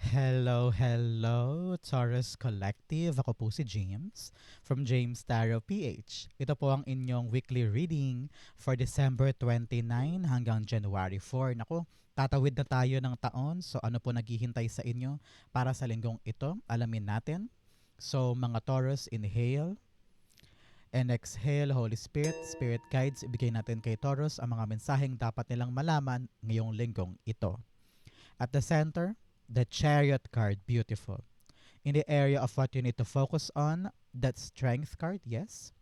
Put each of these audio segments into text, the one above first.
Hello, hello, Taurus Collective. Ako po si James from James Tarot PH. Ito po ang inyong weekly reading for December 29 hanggang January 4. Naku, tatawid na tayo ng taon. So ano po naghihintay sa inyo para sa linggong ito? Alamin natin. So mga Taurus, inhale and exhale. Holy Spirit, Spirit Guides, ibigay natin kay Taurus ang mga mensaheng dapat nilang malaman ngayong linggong ito. At the center, the Chariot card, beautiful. In the area of what you need to focus on, that Strength card, yes.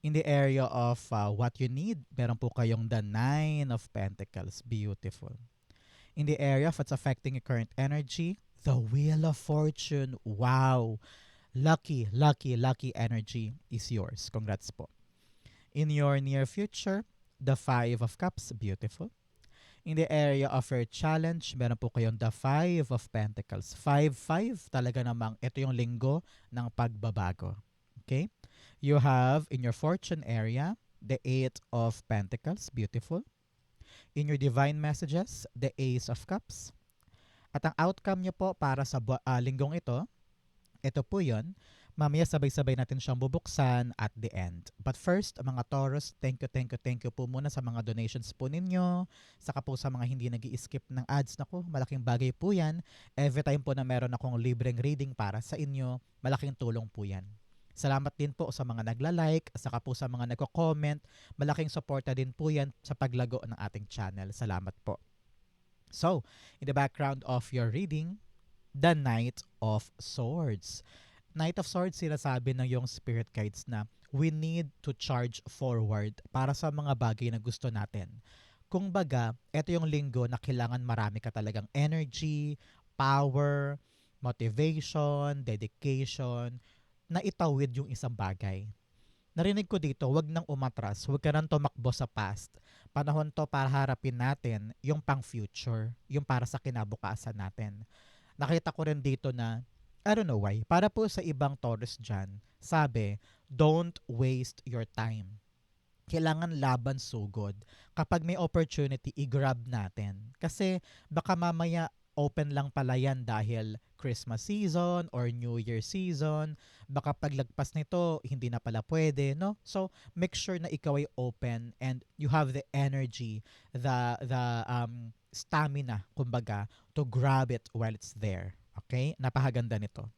In the area of what you need, meron po kayong the Nine of Pentacles, beautiful. In the area of what's affecting your current energy, the Wheel of Fortune, wow. Lucky, lucky, lucky energy is yours. Congrats po. In your near future, the Five of Cups, beautiful. In the area of your challenge, meron po kayong the Five of Pentacles. 5-5, talaga namang ito yung linggo ng pagbabago. Okay? You have in your fortune area, the Eight of Pentacles, beautiful. In your divine messages, the Ace of Cups. At ang outcome nyo po para sa linggong ito po yun. Mamaya sabay-sabay natin siyang bubuksan at the end. But first, mga Taurus, thank you po muna sa mga donations po ninyo. Saka po sa mga hindi nag skip ng ads. Naku, malaking bagay po yan. Every time po na meron akong libreng reading para sa inyo, malaking tulong po yan. Salamat din po sa mga nagla-like, saka po sa mga nagko-comment. Malaking suporta din po yan sa paglago ng ating channel. Salamat po. So, in the background of your reading, the Knight of Swords. Knight of Swords, sinasabi ng yung spirit guides na we need to charge forward para sa mga bagay na gusto natin. Kung baga, ito yung linggo na kailangan marami ka talagang energy, power, motivation, dedication, na itawid yung isang bagay. Narinig ko dito, wag nang umatras, wag ka nang tumakbo sa past. Panahon to para harapin natin yung pang future, yung para sa kinabukasan natin. Nakita ko rin dito na, I don't know why, para po sa ibang Taurus dyan, sabi, don't waste your time. Kailangan laban sugod. Kapag may opportunity, i-grab natin. Kasi baka mamaya open lang pala yan dahil Christmas season or New Year season. Baka paglagpas nito, hindi na pala pwede, no? So, make sure na ikaw ay open and you have the energy, the stamina, kumbaga, to grab it while it's there. Okay? Napakaganda nito.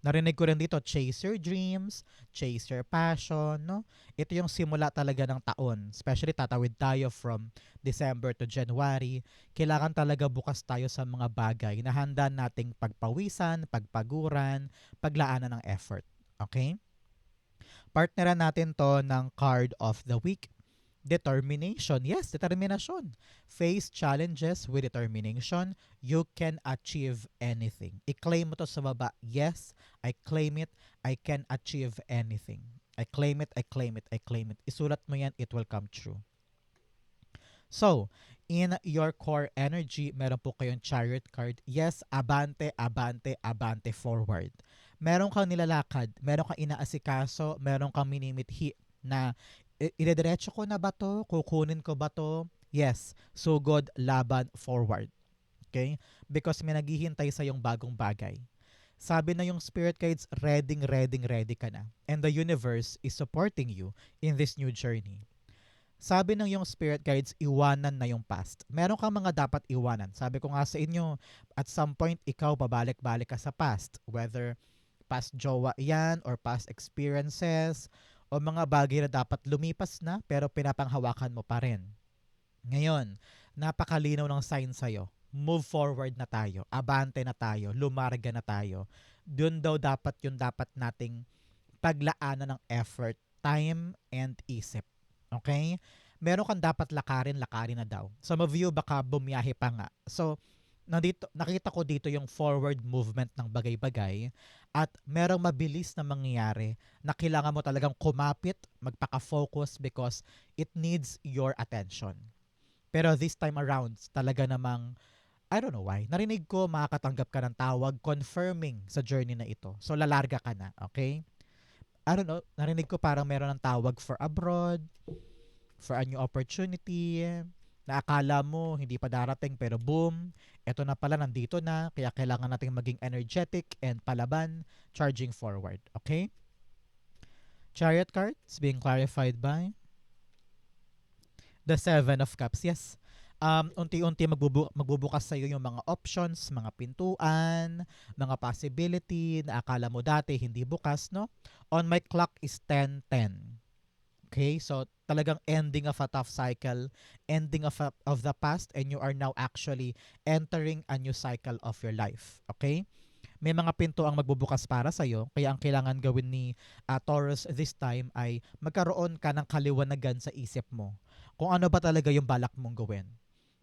Narinig ko rin dito, chase your dreams, chase your passion, no? Ito yung simula talaga ng taon. Especially tatawid tayo from December to January. Kailangan talaga bukas tayo sa mga bagay na handa nating pagpawisan, pagpaguran, paglaanan ng effort. Okay? Partneran natin to ng card of the week. Determination. Yes, determination. Face challenges with determination. You can achieve anything. I-claim mo to sa baba. Yes, I claim it. I can achieve anything. I claim it, I claim it, I claim it. Isulat mo yan, it will come true. So, in your core energy, meron po kayong chariot card. Yes, abante, abante, abante, forward. Meron kang nilalakad, meron kang inaasikaso, meron kang minimithi na idediretso ko na ba to? Kukunin ko ba to? Yes, sugod, laban, forward. Okay? Because may naghihintay sa yung bagong bagay. Sabi na yung spirit guides, ready ka na. And the universe is supporting you in this new journey. Sabi ng yung spirit guides, iwanan na yung past. Meron kang mga dapat iwanan. Sabi ko nga sa inyo, at some point, ikaw babalik-balik ka sa past. Whether past jowa yan or past experiences o mga bagay na dapat lumipas na pero pinapanghawakan mo pa rin. Ngayon, napakalinaw ng sign sa'yo. Move forward na tayo. Abante na tayo. Lumarga na tayo. Doon daw dapat yung dapat nating paglaanan ng effort, time, and isip. Okay? Meron kang dapat lakarin na daw. Some of you baka bumiyahe pa nga. So, nakita ko dito yung forward movement ng bagay-bagay at merong mabilis na mangyayari na kailangan mo talagang kumapit, magpaka-focus because it needs your attention. Pero this time around, talaga namang, I don't know why, narinig ko makakatanggap ka ng tawag confirming sa journey na ito. So, lalarga ka na, okay? I don't know, narinig ko parang meron ng tawag for abroad, for a new opportunity, na akala mo hindi pa darating pero boom, eto na pala nandito na, kaya kailangan nating maging energetic and palaban, charging forward. Okay? Chariot cards being clarified by the Seven of Cups. Yes. Unti-unti magbubukas sa iyo yung mga options, mga pintuan, mga possibility na akala mo dati hindi bukas, no? On my clock is 10:10. Okay? So talagang ending of a tough cycle, ending of the past, and you are now actually entering a new cycle of your life. Okay? May mga pinto ang magbubukas para sa iyo, kaya ang kailangan gawin ni Taurus this time ay magkaroon ka ng kaliwanagan sa isip mo kung ano ba talaga yung balak mong gawin.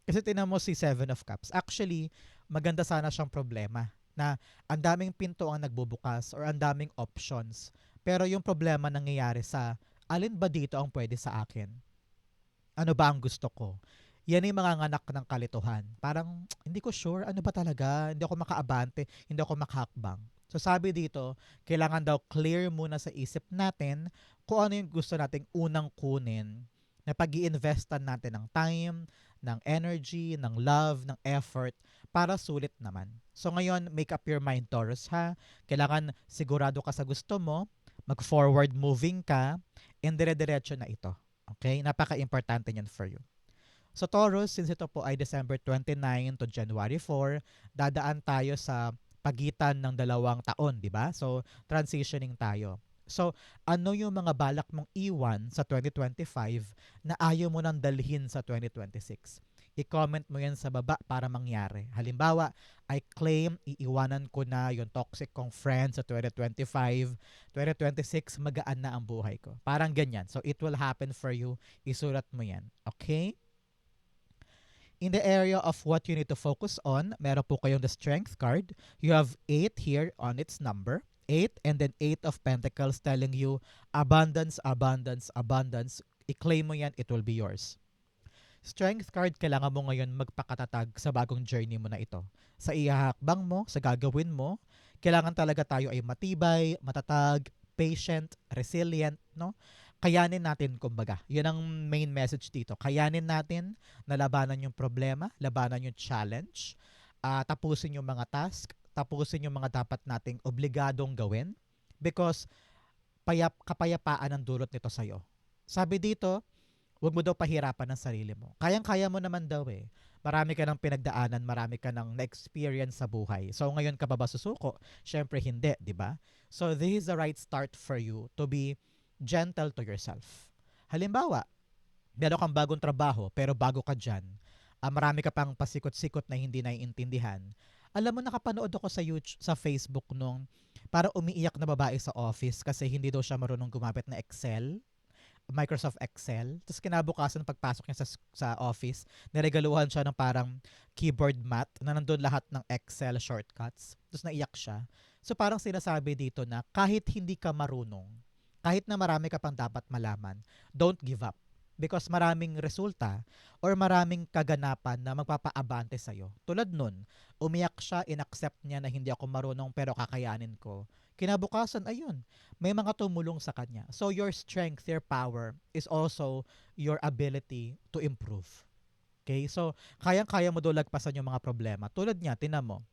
Kasi tinan mo si Seven of Cups. Actually, maganda sana siyang problema na ang daming pinto ang nagbubukas or ang daming options. Pero yung problema nangyayari sa alin ba dito ang pwede sa akin? Ano ba ang gusto ko? Yan yung mga nganak ng kalituhan. Parang hindi ko sure ano ba talaga, hindi ako makaabante, hindi ako makahakbang. So sabi dito, kailangan daw clear muna sa isip natin kung ano yung gusto nating unang kunin na pag-i-investan natin ng time, ng energy, ng love, ng effort para sulit naman. So ngayon, make up your mind, Taurus, ha? Kailangan sigurado ka sa gusto mo, mag-forward moving ka, and dire-diretso na ito. Okay? Napaka-importante niyan for you. So Taurus, since ito po ay December 29 to January 4, dadaan tayo sa pagitan ng 2 taon, di ba? So transitioning tayo. So ano yung mga balak mong iwan sa 2025 na ayaw mo nang dalhin sa 2026? I-comment mo yan sa baba para mangyari. Halimbawa, I claim iiwanan ko na yung toxic kong friends sa 2025. 2026, magaan na ang buhay ko. Parang ganyan. So it will happen for you. Isulat mo yan. Okay? In the area of what you need to focus on, meron po kayong the strength card. You have 8 here on its number. 8 and then 8 of pentacles telling you abundance, abundance, abundance. I-claim mo yan, it will be yours. Strength card, kailangan mo ngayon magpakatatag sa bagong journey mo na ito. Sa ihahakbang mo, sa gagawin mo, kailangan talaga tayo ay matibay, matatag, patient, resilient, no? Kayanin natin, kumbaga. Yun ang main message dito. Kayanin natin na labanan yung problema, labanan yung challenge, tapusin yung mga task, tapusin yung mga dapat nating obligadong gawin because kapayapaan ang dulot nito sa'yo. Sabi dito, huwag mo daw pahirapan ang sarili mo. Kayang-kaya mo naman daw eh. Marami ka ng pinagdaanan, marami ka ng na-experience sa buhay. So ngayon ka ba susuko? Syempre hindi, di ba? So this is the right start for you to be gentle to yourself. Halimbawa, meron kang bagong trabaho pero bago ka dyan, marami ka pang pasikot-sikot na hindi naiintindihan. Alam mo, nakapanood ako sa YouTube, sa Facebook nung para umiiyak na babae sa office kasi hindi daw siya marunong gumamit na Excel, Microsoft Excel. Tapos kinabukasan pagpasok niya sa office, niregaluhan siya ng parang keyboard mat na nandun lahat ng Excel shortcuts. Tapos naiyak siya. So parang sinasabi dito na kahit hindi ka marunong, kahit na marami ka pang dapat malaman, don't give up. Because maraming resulta or maraming kaganapan na magpapaabante sa'yo. Tulad nun, umiyak siya, inaccept niya na hindi ako marunong pero kakayanin ko. Kinabukasan, ayun, may mga tumulong sa kanya. So your strength, your power is also your ability to improve. Okay? So, kayang-kaya mo daw lagpasan yung mga problema. Tulad niya, tinan mo,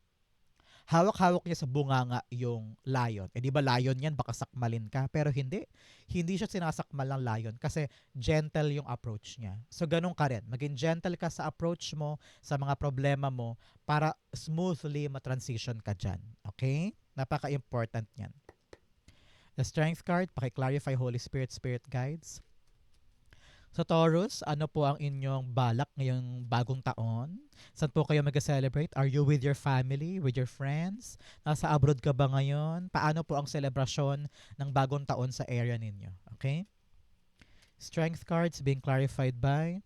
hawak-hawak niya sa bunganga yung lion. Eh di ba lion yan, baka sakmalin ka. Pero hindi. Hindi siya sinasakmal ng lion kasi gentle yung approach niya. So ganun ka rin. Maging gentle ka sa approach mo, sa mga problema mo para smoothly matransition ka dyan. Okay? Napaka-important yan. The strength card, paki-clarify Holy Spirit, Spirit Guides. So Taurus, ano po ang inyong balak ngayong bagong taon? Saan po kayo mag-celebrate? Are you with your family, with your friends? Nasa abroad ka ba ngayon? Paano po ang selebrasyon ng bagong taon sa area ninyo? Okay? Strength cards being clarified by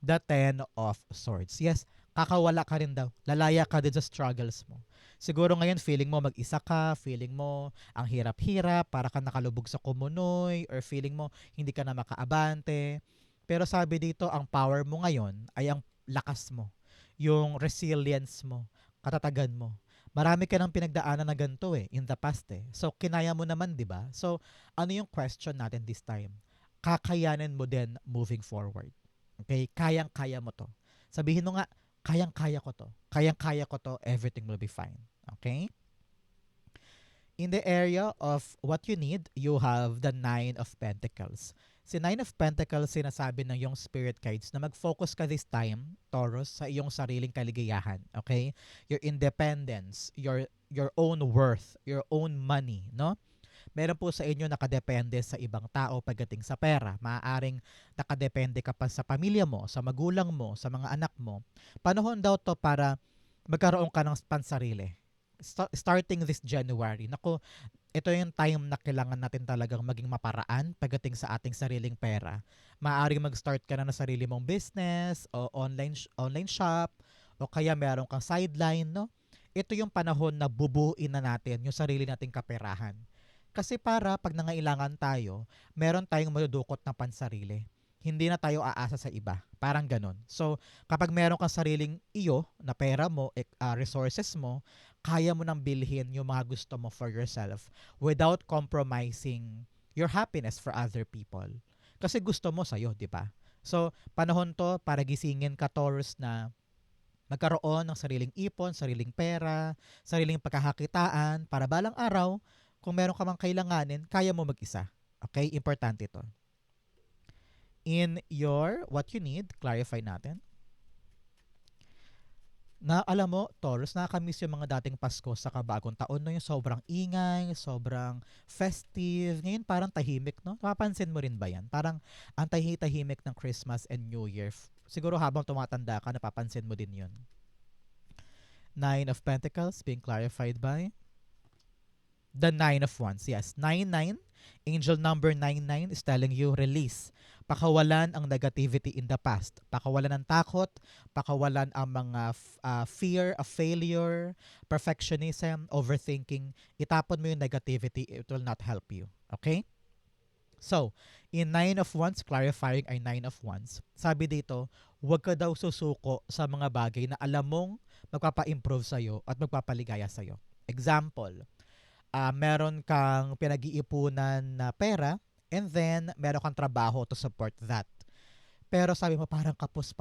the Ten of Swords. Yes, kakawala ka rin daw. Lalaya ka din sa struggles mo. Siguro ngayon feeling mo mag-isa ka, feeling mo ang hirap-hirap, para ka nakalubog sa kumunoy, or feeling mo hindi ka na makaabante. Pero sabi dito, ang power mo ngayon ay ang lakas mo, yung resilience mo, katatagan mo. Marami ka ng pinagdaanan na ganito eh, in the past eh. So, kinaya mo naman, di ba? So, ano yung question natin this time? kakayanin mo din moving forward. Okay? Kayang-kaya mo to. Sabihin mo nga, kayang-kaya ko to. Kayang-kaya ko to. Everything will be fine. Okay? In the area of what you need, you have the Nine of Pentacles. Si Nine of Pentacles, sinasabi ng yung spirit guides na mag-focus ka this time, Taurus, sa iyong sariling kaligayahan. Okay? Your independence, your own worth, your own money, no? Meron po sa inyo nakadepende sa ibang tao pagdating sa pera. Maaaring nakadepende ka pa sa pamilya mo, sa magulang mo, sa mga anak mo. Panahon daw to para magkaroon ka ng pansarili. Starting this January, naku, ito yung time na kailangan natin talagang maging maparaan pagdating sa ating sariling pera. Maaaring mag-start ka na ng sarili mong business o online shop o kaya meron kang sideline, no? Ito yung panahon na bubuin na natin yung sarili nating kaperahan. Kasi para pag nangailangan tayo, meron tayong madudukot na pansarili. Hindi na tayo aasa sa iba. Parang ganun. So, kapag meron kang sariling iyo na pera mo, resources mo, kaya mo nang bilhin yung mga gusto mo for yourself without compromising your happiness for other people. Kasi gusto mo sa'yo, di ba? So, panahon to para gisingin ka, Taurus, na magkaroon ng sariling ipon, sariling pera, sariling pagkakakitaan, para balang araw, kung meron ka mang kailanganin, kaya mo mag-isa. Okay? Importante ito. In your what you need, clarify natin. Na alam mo, Taurus, nakakamiss yung mga dating Pasko sa kabagong taon, no? Yung sobrang ingay, sobrang festive. Ngayon parang tahimik, no? Napapansin mo rin ba yan? Parang ang tahimik ng Christmas and New Year. Siguro habang tumatanda ka, napapansin mo din yun. Nine of Pentacles being clarified by the Nine of Wands. Yes, 99. Angel number 99 is telling you release. Pakawalan ang negativity in the past. Pakawalan ng takot, pakawalan ang mga fear of failure, perfectionism, overthinking. Itapon mo yung negativity, it will not help you. Okay? So, in Nine of Wands, clarifying ay Nine of Wands, sabi dito, huwag ka daw susuko sa mga bagay na alam mong magpapa-improve sa'yo at magpapaligaya sa'yo. Example, meron kang pinag-iipunan na pera and then meron kang trabaho to support that. Pero sabi mo, parang kapos.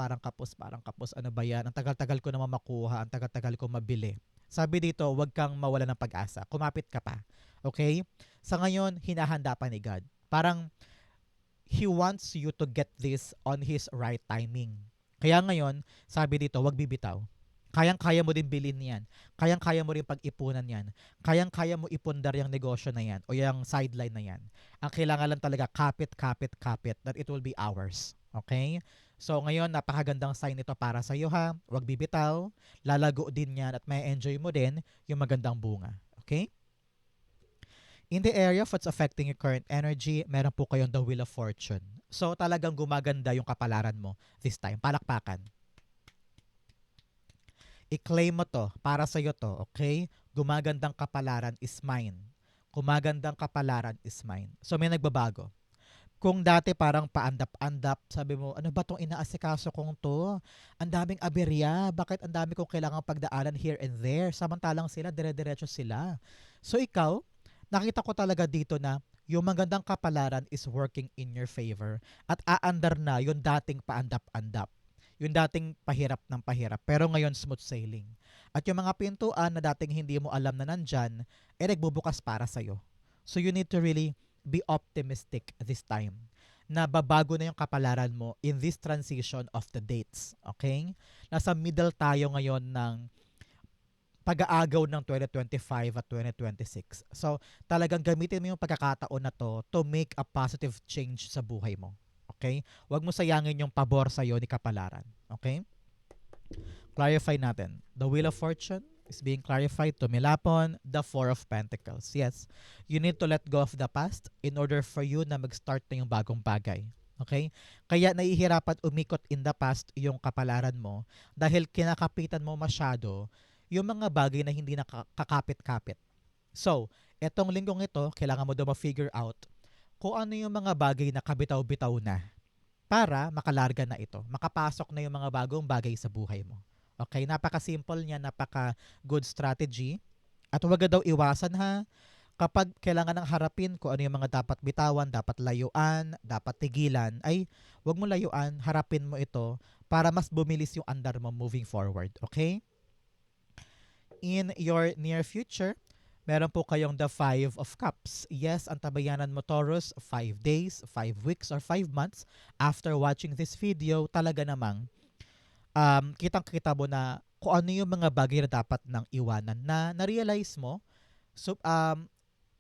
Ano ba yan? Ang tagal-tagal ko naman makuha, ang tagal-tagal ko mabili. Sabi dito, huwag kang mawala ng pag-asa. Kumapit ka pa. Okay? Sa ngayon, hinahanda pa ni God. Parang He wants you to get this on His right timing. Kaya ngayon, sabi dito, huwag bibitaw. Kayang-kaya mo din bilhin yan. Kayang-kaya mo rin pag-ipunan yan. Kayang-kaya mo ipundar yung negosyo na yan o yung sideline na yan. Ang kailangan lang talaga, kapit, that it will be ours. Okay? So ngayon, napakagandang sign ito para sa iyo, ha. Huwag bibitaw. Lalago din yan at may enjoy mo din yung magandang bunga. Okay? In the area of what's affecting your current energy, meron po kayong the Wheel of Fortune. So talagang gumaganda yung kapalaran mo this time. Palakpakan. I-claim mo to, para sa'yo to, okay? Gumagandang kapalaran is mine. Gumagandang kapalaran is mine. So may nagbabago. Kung dati parang paandap-andap, sabi mo, ano ba tong inaasikaso kong to? Ang daming aberya, bakit ang dami kong kailangang pagdaanan here and there? Samantalang sila, dire-diretso sila. So ikaw, nakita ko talaga dito na yung magandang kapalaran is working in your favor at aandar na yung dating paandap-andap. Yung dating pahirap ng pahirap, pero ngayon smooth sailing. At yung mga pintuan na dating hindi mo alam na nandyan, nagbubukas para sa'yo. So you need to really be optimistic this time na babago na yung kapalaran mo in this transition of the dates. Okay? Nasa middle tayo ngayon ng pag-aagaw ng 2025 at 2026. So, talagang gamitin mo yung pagkakataon na to make a positive change sa buhay mo. Okay? Huwag mo sayangin yung pabor sa'yo ni kapalaran. Okay? Clarify natin. The Wheel of Fortune is being clarified to Milapon, the Four of Pentacles. Yes, you need to let go of the past in order for you na mag-start na yung bagong bagay. Okay? Kaya nahihirapan umikot in the past yung kapalaran mo dahil kinakapitan mo masyado yung mga bagay na hindi nakakapit-kapit. So, etong linggong ito, kailangan mo daw ma-figure out kung ano yung mga bagay na kabitaw-bitaw na para makalarga na ito. Makapasok na yung mga bagong bagay sa buhay mo. Okay? Napaka-simple niya, napaka-good strategy. At huwag daw iwasan, ha. Kapag kailangan ng harapin kung ano yung mga dapat bitawan, dapat layuan, dapat tigilan, ay wag mo layuan, harapin mo ito para mas bumilis yung andar mo moving forward. Okay? In your near future, meron po kayong the Five of Cups. Yes, ang tabayanan mo Taurus, 5 days, 5 weeks, or 5 months after watching this video, talaga namang kitang-kita mo na kung ano yung mga bagay na dapat nang iwanan na na-realize mo, so,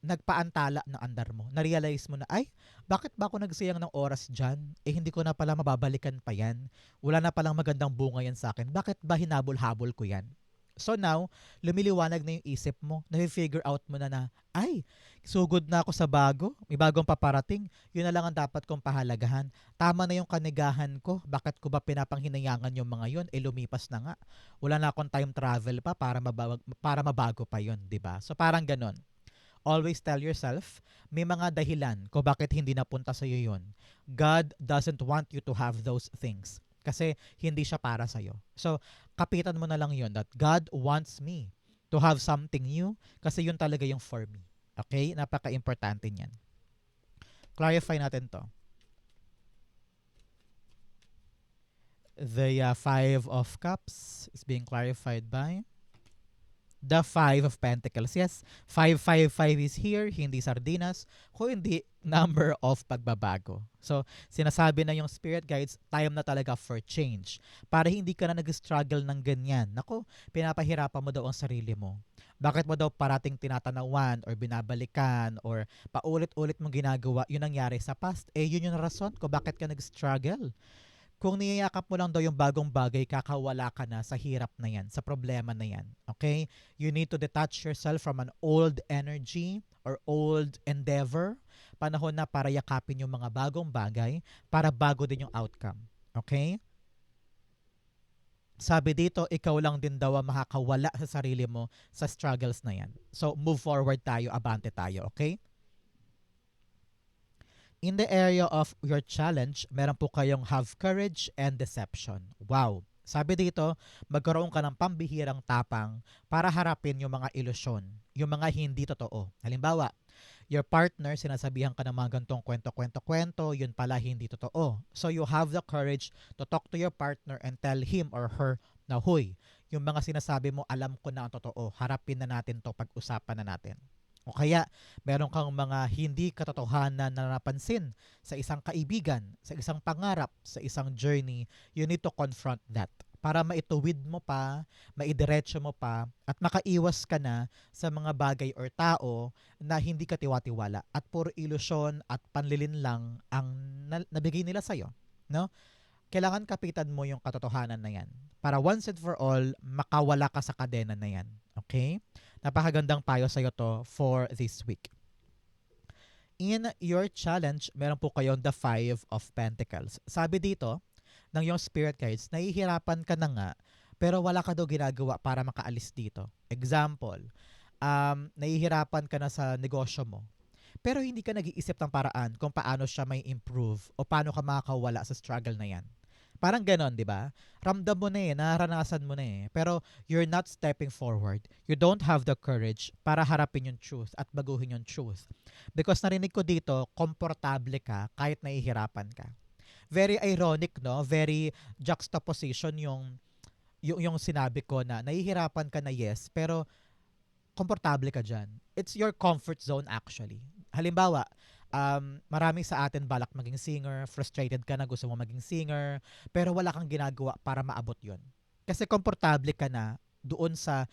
nagpaantala ng andar mo. Na-realize mo na, ay, bakit ba ako nagsayang ng oras dyan? Eh, hindi ko na pala mababalikan pa yan. Wala na palang magandang bunga yan sa akin. Bakit ba hinabol-habol ko yan? So now, lumiliwanag na yung isip mo. Na-figure out mo na, ay, sugod na ako sa bago. May bagong paparating. Yun na lang ang dapat kong pahalagahan. Tama na yung kanigahan ko. Bakit ko ba pinapanghinayangan yung mga yun? Eh, lumipas na nga. Wala na akong time travel pa para mabago pa yun, di ba? So parang ganon. Always tell yourself, may mga dahilan kung bakit hindi napunta sa iyo yun. God doesn't want you to have those things. Kasi hindi siya para sa'yo. So, kapitan mo na lang yun that God wants me to have something new kasi yun talaga yung for me. Okay? Napaka-importante niyan. Clarify natin to. The Five of Cups is being clarified by the Five of Pentacles. Yes, 555 is here, hindi sardinas, kung hindi number of pagbabago. So, sinasabi na yung spirit guides, time na talaga for change. Para hindi ka na nag-struggle ng ganyan. Nako, pinapahirapan mo daw ang sarili mo. Bakit mo daw parating tinatanawan or binabalikan or paulit-ulit mong ginagawa yung nangyari sa past? Eh, yun yung rason kung bakit ka nag-struggle. Kung niyayakap mo lang daw yung bagong bagay, kakawala ka na sa hirap na yan, sa problema na yan. Okay? You need to detach yourself from an old energy or old endeavor. Panahon na para yakapin yung mga bagong bagay para bago din yung outcome. Okay? Sabi dito, ikaw lang din daw ang makakawala sa sarili mo sa struggles na yan. So, move forward tayo, abante tayo. Okay? In the area of your challenge, meron po kayong have courage and deception. Wow! Sabi dito, magkaroon ka ng pambihirang tapang para harapin yung mga ilusyon, yung mga hindi totoo. Halimbawa, your partner, sinasabihan ka ng mga gantong kwento-kwento-kwento, yun pala hindi totoo. So you have the courage to talk to your partner and tell him or her na, huy, yung mga sinasabi mo, alam ko na ang totoo. Harapin na natin to, pag-usapan na natin. O kaya, meron kang mga hindi katotohanan na napansin sa isang kaibigan, sa isang pangarap, sa isang journey, you need to confront that para maituwid mo pa, maidiretso mo pa, at makaiwas ka na sa mga bagay or tao na hindi ka tiwatiwala at puro ilusyon at panlilin lang ang nabigay nila sa'yo. No? Kailangan kapitan mo yung katotohanan na yan para once and for all, makawala ka sa kadena na yan. Okay? Napakagandang payo sa'yo to for this week. In your challenge, meron po kayong the Five of Pentacles. Sabi dito, ng yung spirit guides, nahihirapan ka na nga, pero wala ka daw ginagawa para makaalis dito. Example, nahihirapan ka na sa negosyo mo, pero hindi ka nag-iisip ng paraan kung paano siya may improve o paano ka makakawala sa struggle na yan. Parang ganon, di ba? Ramdam mo na eh, naranasan mo na eh. Pero you're not stepping forward. You don't have the courage para harapin yung truth at baguhin yung truth. Because narinig ko dito, komportable ka kahit nahihirapan ka. Very ironic, no? Very juxtaposition yung sinabi ko na nahihirapan ka na yes, pero komportable ka dyan. It's your comfort zone actually. Halimbawa, marami sa atin balak maging singer, frustrated ka na gusto mo maging singer, pero wala kang ginagawa para maabot yon. Kasi komportable ka na doon sa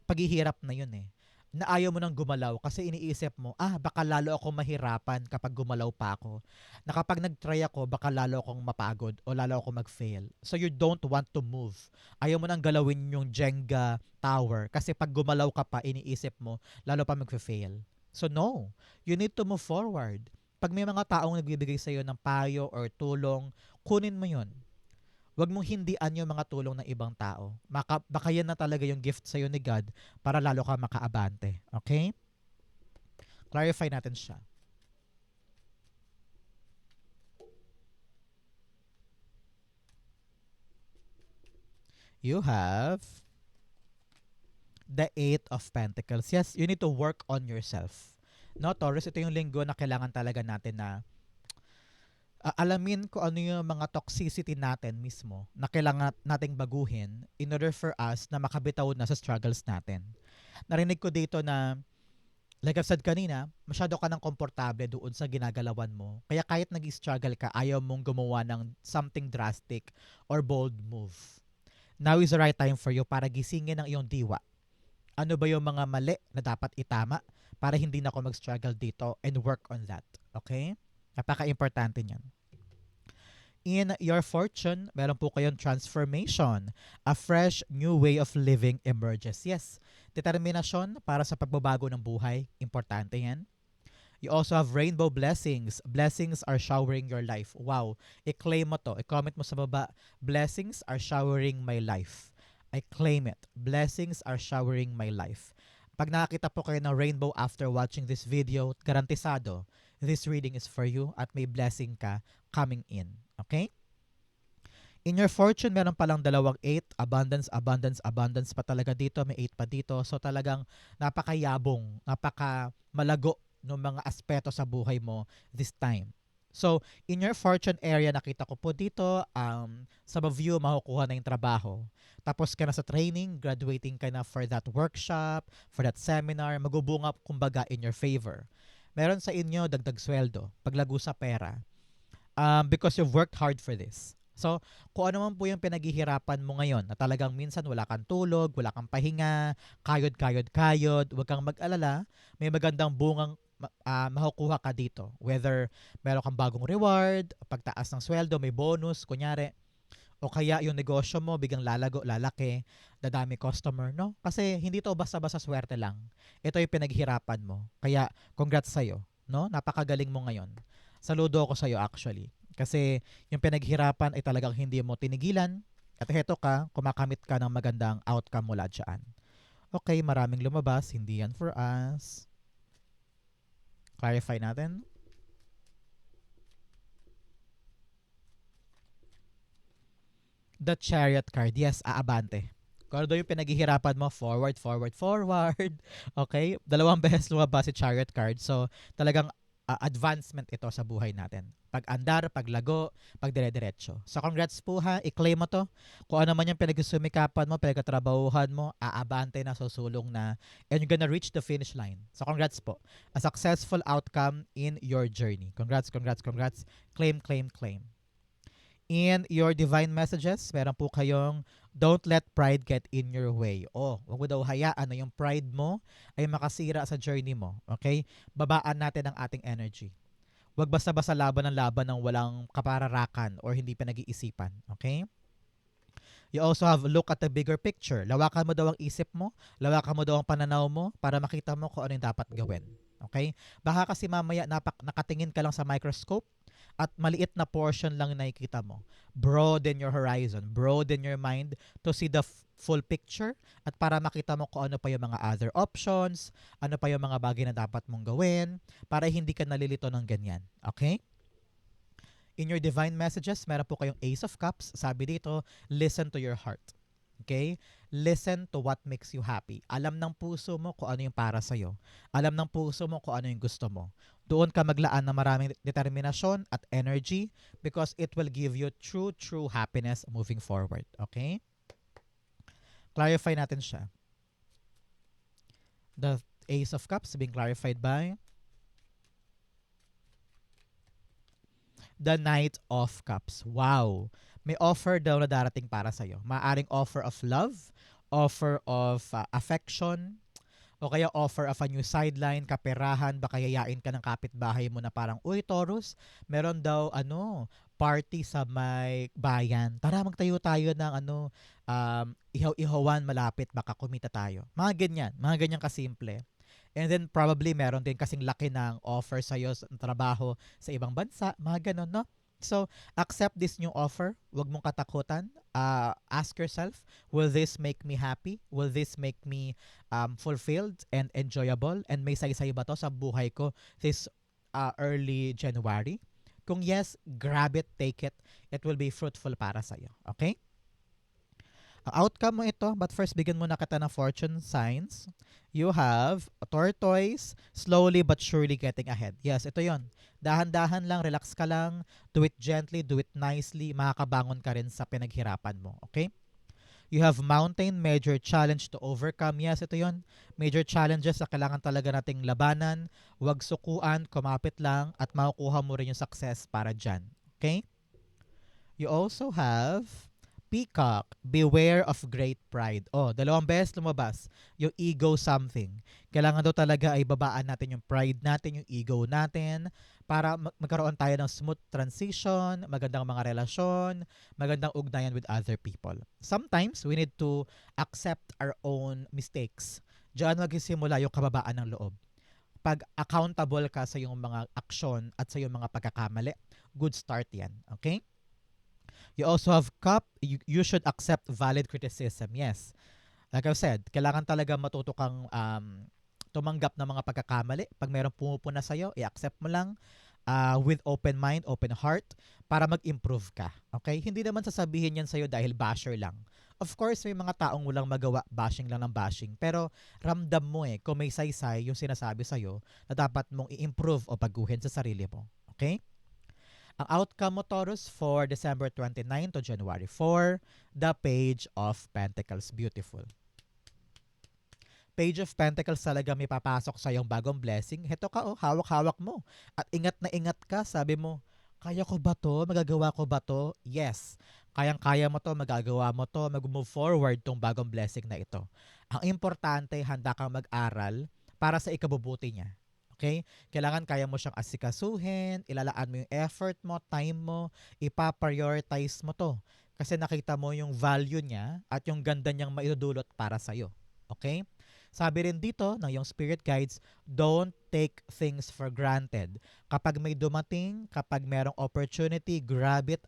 paghihirap na yun eh. Na ayaw mo nang gumalaw kasi iniisip mo, baka lalo ako mahirapan kapag gumalaw pa ako. Na kapag nag-try ako, baka lalo akong mapagod o lalo ako mag-fail. So you don't want to move. Ayaw mo nang galawin yung Jenga tower kasi pag gumalaw ka pa, iniisip mo, lalo pa mag-fail. So no, you need to move forward. Pag may mga taong nagbibigay sa'yo ng payo or tulong, kunin mo yun. Huwag mong hindian yung mga tulong ng ibang tao. Baka yan na talaga yung gift sa'yo ni God para lalo ka makaabante. Okay? Clarify natin siya. You have the Eight of Pentacles. Yes, you need to work on yourself. No, Taurus, ito yung linggo na kailangan talaga natin na alamin kung ano yung mga toxicity natin mismo na kailangan nating baguhin in order for us na makabitaw na sa struggles natin. Narinig ko dito na, like I've said kanina, masyado ka ng komportable doon sa ginagalawan mo. Kaya kahit nag-struggle ka, ayaw mong gumawa ng something drastic or bold move. Now is the right time for you para gisingin ang iyong diwa. Ano ba yung mga mali na dapat itama para hindi na ako mag-struggle dito and work on that. Okay? Napaka-importante niyan. In your fortune, meron po kayong transformation. A fresh new way of living emerges. Yes, determinasyon para sa pagbabago ng buhay. Importante yan. You also have rainbow blessings. Blessings are showering your life. Wow. I-claim mo to. I-comment mo sa baba. Blessings are showering my life. I claim it. Blessings are showering my life. Pag nakakita po kayo ng rainbow after watching this video, garantisado, this reading is for you at may blessing ka coming in. Okay? In your fortune, meron palang dalawang 8. Abundance, abundance, abundance pa talaga dito. May 8 pa dito. So talagang napakayabong, napaka-malago ng mga aspeto sa buhay mo this time. So, in your fortune area, nakita ko po dito, some of you makukuha na yung trabaho. Tapos ka na sa training, graduating ka na for that workshop, for that seminar, magubunga kumbaga in your favor. Meron sa inyo dagdag sweldo, paglago sa pera, because you've worked hard for this. So, kung ano man po yung pinaghihirapan mo ngayon na talagang minsan wala kang tulog, wala kang pahinga, kayod, huwag kang mag-alala, may magandang bungang makukuha ka dito. Whether meron kang bagong reward, pagtaas ng sweldo, may bonus, kunyari, o kaya yung negosyo mo biglang lalago, lalaki, dadami customer, no? Kasi hindi to basta-basta swerte lang. Ito yung pinaghirapan mo. Kaya, congrats sa'yo, no? Napakagaling mo ngayon. Saludo ako sa'yo actually. Kasi yung pinaghirapan ay talagang hindi mo tinigilan at heto ka, kumakamit ka ng magandang outcome mula dyan. Okay, maraming lumabas. Hindi yan for us. Clarify natin. The Chariot card. Yes, aabante. Kung ano yung pinaghihirapan mo, forward, forward, forward. Okay? Dalawang beses lumabas si Chariot card. So, talagang advancement ito sa buhay natin. Pag-andar, paglago, pagdire-diretso. So, congrats po ha. I-claim mo to. Kung ano man yung pinagsumikapan mo, pinagkatrabahuhan mo, aabante na, susulong na, and you're gonna reach the finish line. So, congrats po. A successful outcome in your journey. Congrats, congrats, congrats. Claim, claim, claim. In your divine messages, meron po kayong don't let pride get in your way. Wag mo daw hayaan na yung pride mo ay makasira sa journey mo. Okay? Babaan natin ang ating energy. Wag basta-basta laban ng laban ng walang kapararakan or hindi pa nag-iisipan. Okay? You also have look at the bigger picture. Lawakan mo daw ang isip mo, lawakan mo daw ang pananaw mo para makita mo kung ano yung dapat gawin. Okay? Baka kasi mamaya nakatingin ka lang sa microscope at maliit na portion lang nakikita mo. Broaden your horizon, broaden your mind to see the full picture at para makita mo kung ano pa yung mga other options, ano pa yung mga bagay na dapat mong gawin para hindi ka nalilito ng ganyan. Okay? In your divine messages, meron po kayong Ace of Cups. Sabi dito, listen to your heart. Okay? Listen to what makes you happy. Alam ng puso mo kung ano yung para sa'yo. Alam ng puso mo kung ano yung gusto mo. Doon ka maglaan ng maraming determinasyon at energy because it will give you true happiness moving forward. Okay? Clarify natin siya. The Ace of Cups being clarified by the Knight of Cups. Wow! May offer daw na darating para sa'yo. Maaring offer of love, offer of affection, o kaya offer of a new sideline, kaperahan, baka yayain ka ng kapitbahay mo na parang, uy, Taurus, meron daw, party sa may bayan. Tara, magtayo tayo ng, ihaw-ihawan malapit, baka kumita tayo. Mga ganyan kasimple. And then probably meron din kasing laki ng offer sa'yo sa trabaho sa ibang bansa, mga ganun, no? So, accept this new offer. Huwag mong katakutan. Ask yourself, will this make me happy? Will this make me fulfilled and enjoyable? And may saysay ba to sa buhay ko this early January? Kung yes, grab it, take it. It will be fruitful para sa'yo. Okay? Ang outcome mo ito, but first bigyan muna kita ng fortune signs. You have a tortoise, slowly but surely getting ahead. Yes, ito yon. Dahan-dahan lang, relax ka lang, do it gently, do it nicely, makakabangon ka rin sa pinaghirapan mo. Okay? You have mountain, major challenge to overcome. Yes, ito yon. Major challenges na kailangan talaga nating labanan. Huwag sukuan, kumapit lang, at makukuha mo rin yung success para dyan. Okay? You also have peacock, beware of great pride. Oh, dalawang beses lumabas yung ego something. Kailangan daw talaga ay babaan natin yung pride natin, yung ego natin para magkaroon tayo ng smooth transition, magandang mga relasyon, magandang ugnayan with other people. Sometimes we need to accept our own mistakes. Diyan magsisimula yung kababaan ng loob. Pag accountable ka sa iyong mga aksyon at sa iyong mga pagkakamali, good start yan. Okay? You also have cup. You should accept valid criticism. Yes. Like I said, kailangan talaga matuto kang tumanggap ng mga pagkakamali. Pag mayroong pumupuna sa'yo, i-accept mo lang with open mind, open heart, para mag-improve ka. Okay? Hindi naman sasabihin yan sa'yo dahil basher lang. Of course, may mga taong walang magawa, bashing lang ng bashing. Pero ramdam mo kung may saysay yung sinasabi sa'yo na dapat mong i-improve o baguhin sa sarili mo. Okay? Ang outcome mo, Taurus, for December 29 to January 4, the Page of Pentacles. Beautiful. Page of Pentacles talaga may papasok sa iyong bagong blessing. Heto ka, hawak-hawak mo. At ingat na ingat ka, sabi mo, kaya ko ba to? Magagawa ko ba to? Yes. Kayang-kaya mo to, magagawa mo to, mag-move forward tong bagong blessing na ito. Ang importante, handa kang mag-aral para sa ikabubuti niya. Okay? Kailangan kaya mo siyang asikasuhin, ilalaan mo yung effort mo, time mo, ipa-prioritize mo to. Kasi nakita mo yung value niya at yung ganda niyang maidudulot para sa'yo. Okay? Sabi rin dito ng yung spirit guides, don't take things for granted. Kapag may dumating, kapag merong opportunity, grab it,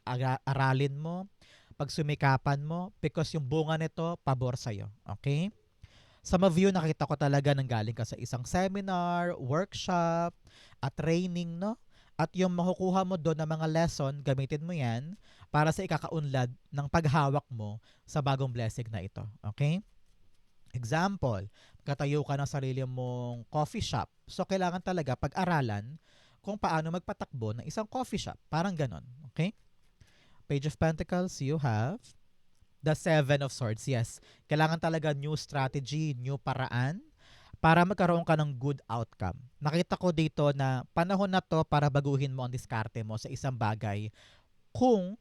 aralin mo, pagsumikapan mo, because yung bunga nito, pabor sa'yo. Okay? Some of you, nakita ko talaga nang galing ka sa isang seminar, workshop, at training, no? At yung makukuha mo doon ng mga lesson, gamitin mo yan para sa ikakaunlad ng paghawak mo sa bagong blessing na ito. Okay? Example, katayo ka ng sarili mong coffee shop. So, kailangan talaga pag-aralan kung paano magpatakbo ng isang coffee shop. Parang ganon. Okay? Page of Pentacles, you have the Seven of Swords. Yes. Kailangan talaga new strategy, new paraan para magkaroon ka ng good outcome. Nakita ko dito na panahon na to para baguhin mo ang diskarte mo sa isang bagay kung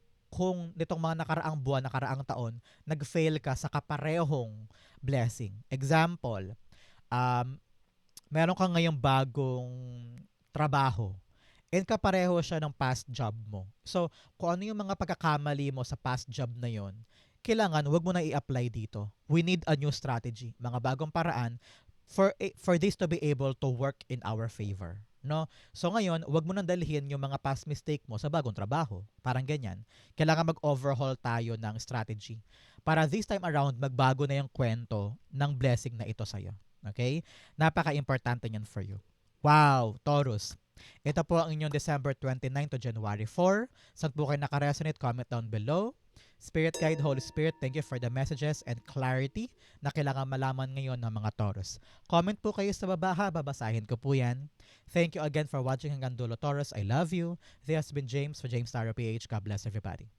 nitong mga nakaraang buwan, nakaraang taon, nag-fail ka sa kaparehong blessing. Example, meron ka ngayong bagong trabaho and kapareho siya ng past job mo. So, kung ano yung mga pagkakamali mo sa past job na yon, kailangan wag mo na i-apply dito. We need a new strategy, mga bagong paraan for this to be able to work in our favor, no? So ngayon, wag mo nang dalhin yung mga past mistake mo sa bagong trabaho. Parang ganyan. Kailangan mag-overhaul tayo ng strategy para this time around magbago na yung kwento ng blessing na ito sa'yo. Okay? Napaka-importante niyan for you. Wow, Taurus. Ito po ang inyong December 29 to January 4. Saan po kayo nakaresonate? Comment down below. Spirit Guide, Holy Spirit, thank you for the messages and clarity na kailangan malaman ngayon ng mga Taurus. Comment po kayo sa baba ha, babasahin ko po yan. Thank you again for watching hanggang dulo, Taurus. I love you. This has been James for James Tarot PH. God bless everybody.